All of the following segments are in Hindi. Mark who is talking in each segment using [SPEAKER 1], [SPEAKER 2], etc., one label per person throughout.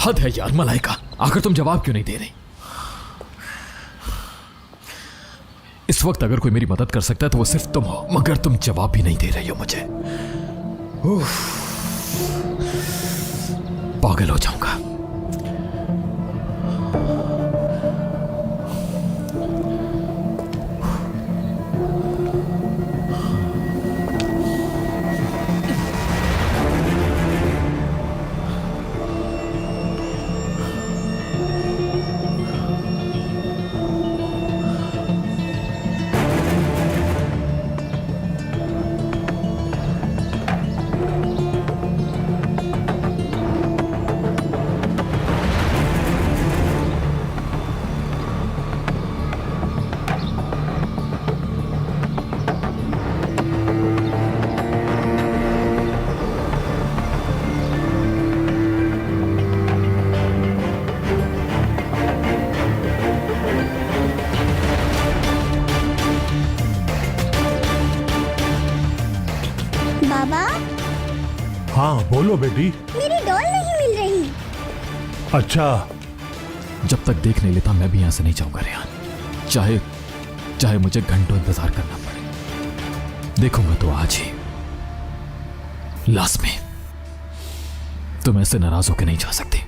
[SPEAKER 1] हद है यार मलाइका, आखिर तुम जवाब क्यों नहीं दे रही? इस वक्त अगर कोई मेरी मदद कर सकता है तो वो सिर्फ तुम हो, मगर तुम जवाब भी नहीं दे रही हो मुझे। पागल हो जाऊंगा।
[SPEAKER 2] हाँ बोलो बेटी।
[SPEAKER 3] मेरी डॉल नहीं मिल रही।
[SPEAKER 2] अच्छा,
[SPEAKER 1] जब तक देख नहीं लेता मैं भी यहां से नहीं जाऊंगा रेहान, चाहे चाहे मुझे घंटों इंतजार करना पड़े। देखूंगा तो आज ही। लास्ट में तुम ऐसे नाराज होकर नहीं जा सकती।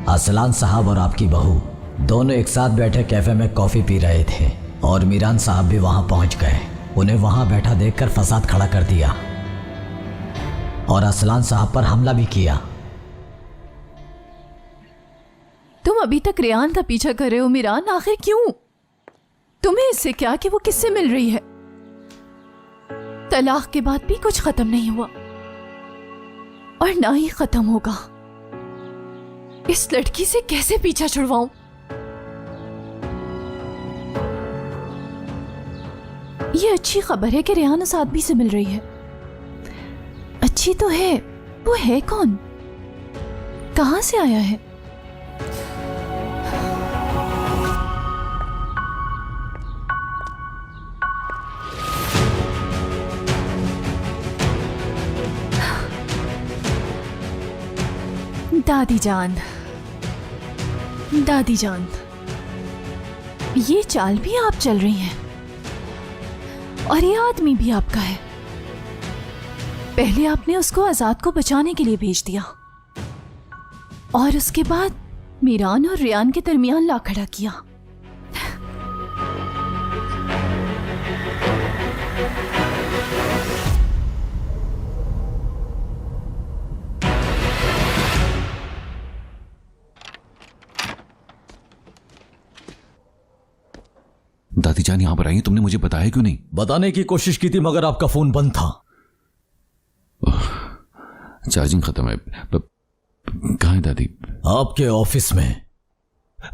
[SPEAKER 4] असलान साहब और आपकी बहू दोनों एक साथ बैठे कैफे में कॉफी पी रहे थे और मीरान साहब भी वहां पहुंच गए। उन्हें वहां बैठा देखकर फसाद खड़ा कर दिया और असलान साहब पर हमला भी किया।
[SPEAKER 5] तुम अभी तक रेहान का पीछा कर रहे हो मीरान, आखिर क्यों? तुम्हें इससे क्या कि वो किससे मिल रही है? तलाक के बाद भी कुछ खत्म नहीं हुआ और ना ही खत्म होगा। इस लड़की से कैसे पीछा छुड़वाऊं? ये अच्छी खबर है कि रेहान उस आदमी से मिल रही है। अच्छी तो है, वो है कौन? कहां से आया है? दादी जान, दादी जान, ये चाल भी आप चल रही हैं और ये आदमी भी आपका है। पहले आपने उसको आजाद को बचाने के लिए भेज दिया और उसके बाद मीरान और रेहान के दरमियान ला खड़ा किया।
[SPEAKER 6] दादी जान यहाँ पर आई, तुमने मुझे बताया क्यों नहीं?
[SPEAKER 4] बताने की कोशिश की थी मगर आपका फोन बंद था।
[SPEAKER 6] चार्जिंग खत्म है। कहाँ है दादी?
[SPEAKER 4] आपके ऑफिस में।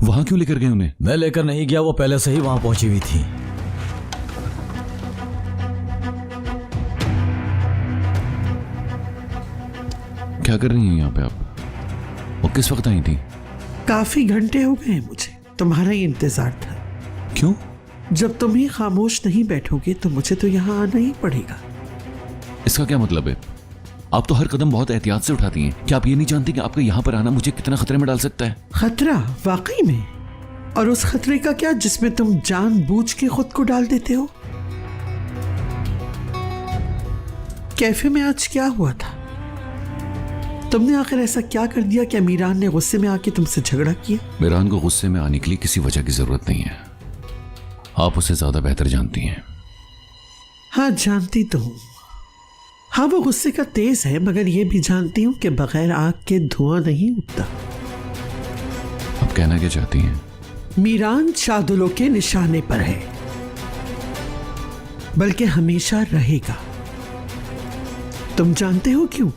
[SPEAKER 6] वहां क्यों लेकर गए उन्हें?
[SPEAKER 4] मैं लेकर नहीं गया, वो पहले से ही वहां पहुंची हुई थी।
[SPEAKER 6] क्या कर रही हैं यहाँ पे आप? वो किस वक्त आई थी?
[SPEAKER 7] काफी घंटे हो गए मुझे तुम्हारा ही इंतजार था।
[SPEAKER 6] क्यों?
[SPEAKER 7] जब तुम ही खामोश नहीं बैठोगे तो मुझे तो यहाँ आना ही पड़ेगा।
[SPEAKER 6] इसका क्या मतलब है? आप तो हर कदम बहुत एहतियात से उठाती हैं। क्या आप ये नहीं जानती कि आपका यहाँ पर आना मुझे कितना खतरे में डाल सकता है?
[SPEAKER 7] खतरा? वाकई में? और उस खतरे का क्या जिसमें तुम जानबूझ के खुद को डाल देते हो? कैफे में आज क्या हुआ था? तुमने आखिर ऐसा क्या कर दिया कि मीरान ने गुस्से में आके तुमसे झगड़ा किया?
[SPEAKER 6] मीरान को गुस्से में आने के लिए किसी वजह की जरूरत नहीं है। आप उसे ज्यादा बेहतर जानती हैं।
[SPEAKER 7] हाँ जानती तो हूं। हाँ वो गुस्से का तेज है, मगर ये भी जानती हूं कि बगैर आग के धुआं नहीं उठता।
[SPEAKER 6] आप कहना क्या चाहती हैं?
[SPEAKER 7] मीरान शादुलों के निशाने पर है, बल्कि हमेशा रहेगा। तुम जानते हो क्यों?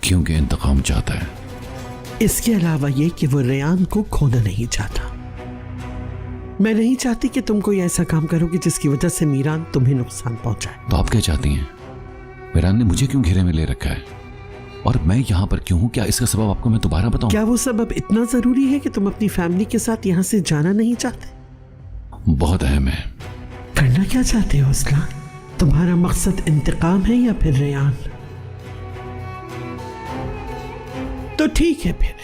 [SPEAKER 6] क्योंकि इंतकाम चाहता है।
[SPEAKER 7] इसके अलावा ये कि वो रेहान को खोना नहीं चाहता। मैं नहीं चाहती कि तुम कोई ऐसा काम करोगे जिसकी वजह से मीरान तुम्हें नुकसान पहुंचाए।
[SPEAKER 6] तो आप क्या चाहती हैं? मीरान ने मुझे क्यों घेरे में ले रखा है और मैं यहाँ पर क्यों हूँ? क्या इसका सबब आपको मैं दोबारा बताऊं?
[SPEAKER 7] क्या वो सबब इतना जरूरी है कि तुम अपनी फैमिली के साथ यहाँ से जाना नहीं चाहते?
[SPEAKER 6] बहुत अहम है।
[SPEAKER 7] करना क्या चाहते हो असलान? तुम्हारा मकसद इंतकाम है या फिर रेहान? तो ठीक है फिर,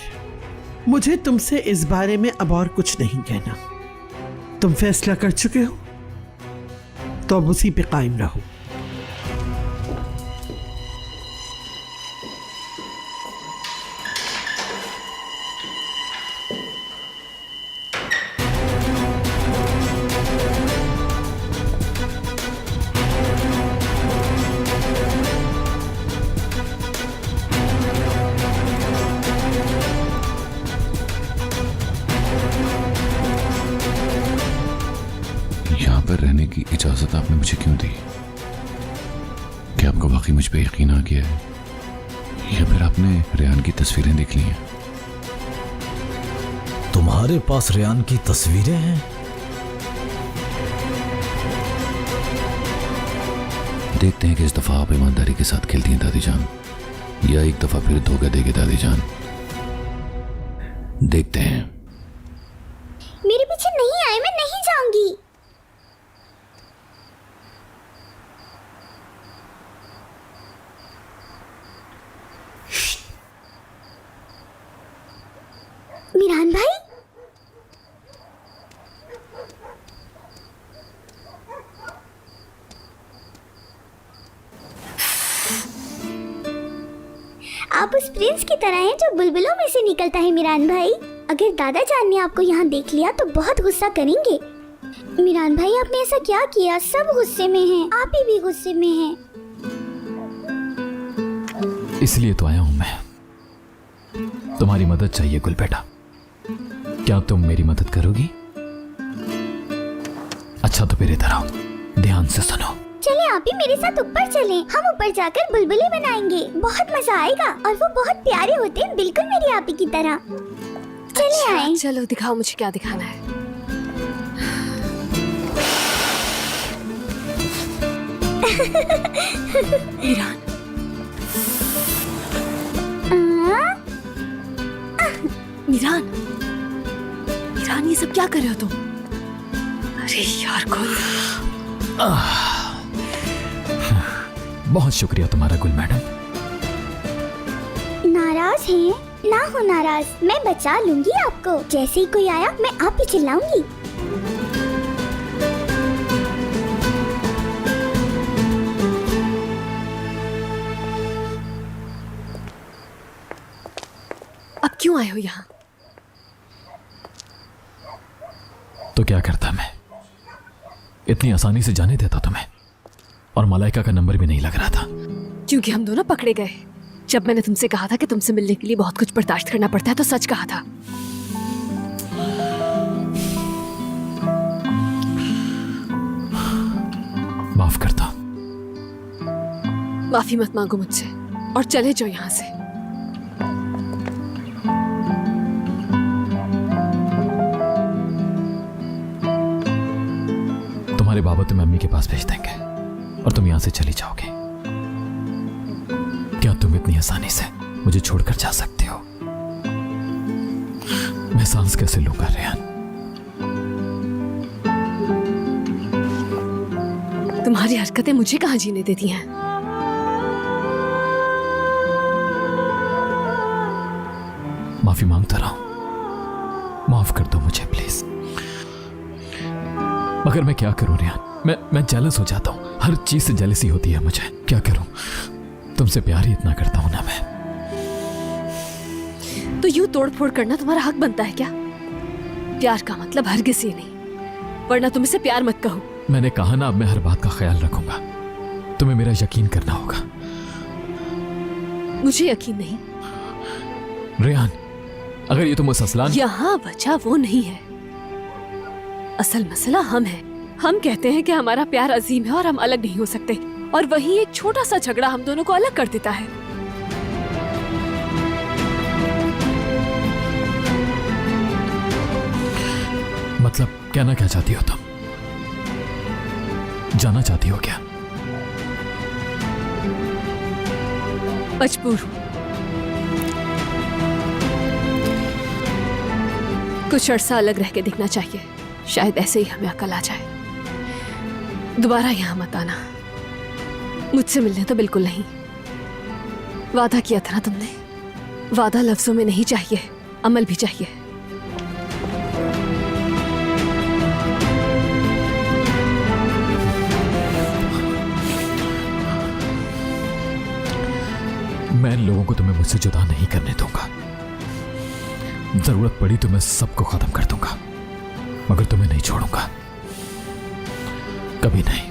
[SPEAKER 7] मुझे तुमसे इस बारे में अब और कुछ नहीं कहना। तुम फैसला कर चुके हो तो अब उसी पे कायम रहो।
[SPEAKER 6] यहां पर रहने की इजाजत आपने मुझे क्यों दी? क्या आपको वाकई मुझ पे यकीन आ गया है, या फिर आपने रेहान की तस्वीरें देख ली हैं?
[SPEAKER 4] तुम्हारे पास रेहान की तस्वीरें हैं?
[SPEAKER 6] देखते हैं कि इस दफा आप ईमानदारी के साथ खेलती हैं दादी जान, या एक दफा फिर धोखा देंगे दादी जान। देखते हैं।
[SPEAKER 3] मेरे पीछे नहीं आए, मैं नहीं जाऊंगी। मीरान भाई, आप उस प्रिंस की तरह हैं जो बुलबुलों में से निकलता है मीरान भाई। अगर दादा जान ने आपको यहाँ देख लिया तो बहुत गुस्सा करेंगे। मीरान भाई, आपने ऐसा क्या किया? सब गुस्से में हैं, आप ही भी गुस्से में हैं।
[SPEAKER 1] इसलिए तो आया हूं मैं। तुम्हारी मदद चाहिए गुल बेटा, क्या तुम मेरी मदद करोगी? अच्छा तो फिर इधर आओ, ध्यान से सुनो।
[SPEAKER 3] चले आप भी मेरे साथ ऊपर चलें। हम ऊपर जाकर बुलबुलें बनाएंगे, बहुत मजा आएगा। और वो बहुत प्यारे होते हैं, बिल्कुल मेरी आपी की तरह। चले आए।
[SPEAKER 8] चलो दिखाओ मुझे क्या दिखाना है। ईरान, मीरान, मीरान, ये सब क्या कर रहे हो तुम? अरे यार गुल।
[SPEAKER 1] बहुत शुक्रिया तुम्हारा गुल मैडम।
[SPEAKER 3] नाराज हैं? ना हो नाराज, मैं बचा लूंगी आपको। जैसे ही कोई आया मैं आप ही चिल्लाऊंगी।
[SPEAKER 8] अब क्यों आए हो यहाँ?
[SPEAKER 1] तो क्या करता मैं, इतनी आसानी से जाने देता तुम्हें? और मलाइका का नंबर भी नहीं लग रहा था।
[SPEAKER 8] क्योंकि हम दोनों पकड़े गए। जब मैंने तुमसे कहा था कि तुमसे मिलने के लिए बहुत कुछ बर्दाश्त करना पड़ता है तो सच कहा था।
[SPEAKER 1] माफ करता।
[SPEAKER 8] माफी मत मांगो मुझसे और चले जाओ यहाँ से।
[SPEAKER 1] तुम्हारे बाबा तुम्हें अम्मी के पास भेज देंगे और तुम यहां से चली जाओगे। क्या तुम इतनी आसानी से मुझे छोड़कर जा सकते हो? मैं सांस कैसे लूंगा रेहान?
[SPEAKER 8] तुम्हारी हरकतें मुझे कहाँ जीने देती हैं?
[SPEAKER 1] माफी मांगता रहा हूं, माफ कर दो मुझे प्लीज। मगर मैं क्या करूं रेहान, मैं जेलस हो जाता हूं। हर चीज से जेलसी होती है मुझे। क्या करूं, तुमसे प्यार ही इतना करता हूं ना मैं।
[SPEAKER 8] तो यूं तोड़फोड़ करना तुम्हारा हक बनता है क्या? प्यार का मतलब हरगिज़ ये नहीं, वरना तुम इसे प्यार मत कहो।
[SPEAKER 1] मैंने कहा ना, अब मैं हर बात का ख्याल रखूंगा। तुम्हें मेरा यकीन करना होगा।
[SPEAKER 8] मुझे यकीन नहीं।
[SPEAKER 1] रेहान, अगर ये तुम उस असलान...
[SPEAKER 8] यहाँ वजह वो नहीं है, असल मसला हम हैं। हम कहते हैं कि हमारा प्यार अजीम है और हम अलग नहीं हो सकते, और वहीं एक छोटा सा झगड़ा हम दोनों को अलग कर देता है।
[SPEAKER 1] मतलब कहना क्या चाहती हो तुम? जाना चाहती हो क्या?
[SPEAKER 8] मजबूर हूं। कुछ अरसा अलग रह के दिखना चाहिए, शायद ऐसे ही हमें अकल आ जाए। दोबारा यहां मत आना। मुझसे मिलने तो बिल्कुल नहीं। वादा किया था ना तुमने, वादा लफ्जों में नहीं चाहिए, अमल भी चाहिए।
[SPEAKER 1] मैं इन लोगों को तुम्हें मुझसे जुदा नहीं करने दूंगा। जरूरत पड़ी तो मैं सबको खत्म कर दूंगा, मगर तुम्हें नहीं छोड़ूंगा, कभी नहीं।